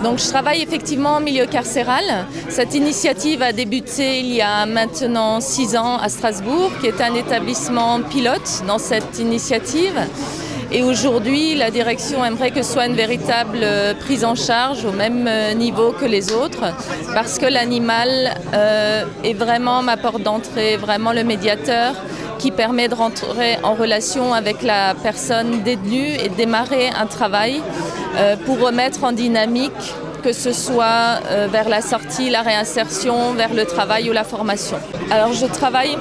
Donc je travaille effectivement en milieu carcéral. Cette initiative a débuté il y a maintenant 6 ans à Strasbourg, qui est un établissement pilote dans cette initiative. Et aujourd'hui, la direction aimerait que ce soit une véritable prise en charge au même niveau que les autres, parce que l'animal est vraiment ma porte d'entrée, vraiment le médiateur qui permet de rentrer en relation avec la personne détenue et de démarrer un travail pour remettre en dynamique, que ce soit vers la sortie, la réinsertion, vers le travail ou la formation. Alors je travaille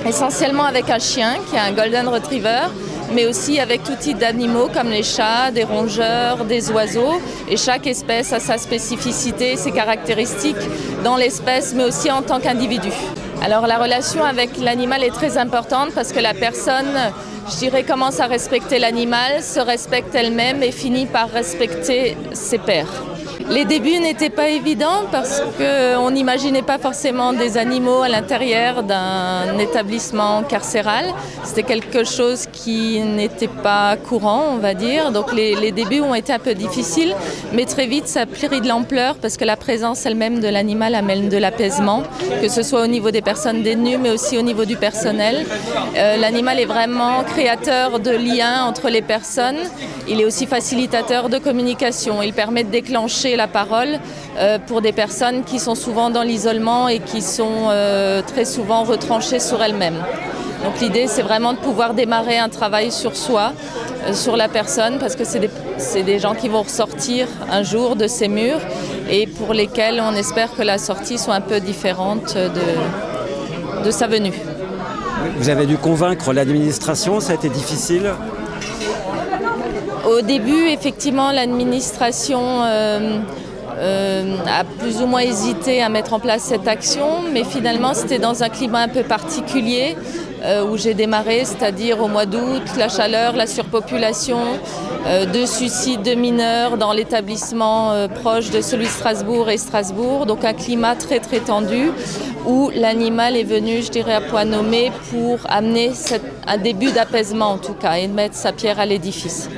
essentiellement avec un chien qui est un Golden Retriever, mais aussi avec tout type d'animaux comme les chats, des rongeurs, des oiseaux. Et chaque espèce a sa spécificité, ses caractéristiques dans l'espèce, mais aussi en tant qu'individu. Alors la relation avec l'animal est très importante parce que la personne, je dirais, commence à respecter l'animal, se respecte elle-même et finit par respecter ses pairs. Les débuts n'étaient pas évidents parce qu'on n'imaginait pas forcément des animaux à l'intérieur d'un établissement carcéral. C'était quelque chose qui n'était pas courant, on va dire. Donc les débuts ont été un peu difficiles, mais très vite ça a pris de l'ampleur parce que la présence elle-même de l'animal amène de l'apaisement, que ce soit au niveau des personnes détenues, mais aussi au niveau du personnel. L'animal est vraiment créateur de liens entre les personnes. Il est aussi facilitateur de communication. Il permet de déclencher la parole pour des personnes qui sont souvent dans l'isolement et qui sont très souvent retranchées sur elles-mêmes. Donc l'idée, c'est vraiment de pouvoir démarrer un travail sur soi, sur la personne, parce que c'est des gens qui vont ressortir un jour de ces murs et pour lesquels on espère que la sortie soit un peu différente de sa venue. Vous avez dû convaincre l'administration, ça a été difficile ? Au début, effectivement, l'administration a plus ou moins hésité à mettre en place cette action, mais finalement, c'était dans un climat un peu particulier où j'ai démarré, c'est-à-dire au mois d'août, la chaleur, la surpopulation, 2 suicides de mineurs dans l'établissement proche de celui de Strasbourg, donc un climat très très tendu où l'animal est venu, je dirais, à point nommé pour amener un début d'apaisement en tout cas et de mettre sa pierre à l'édifice.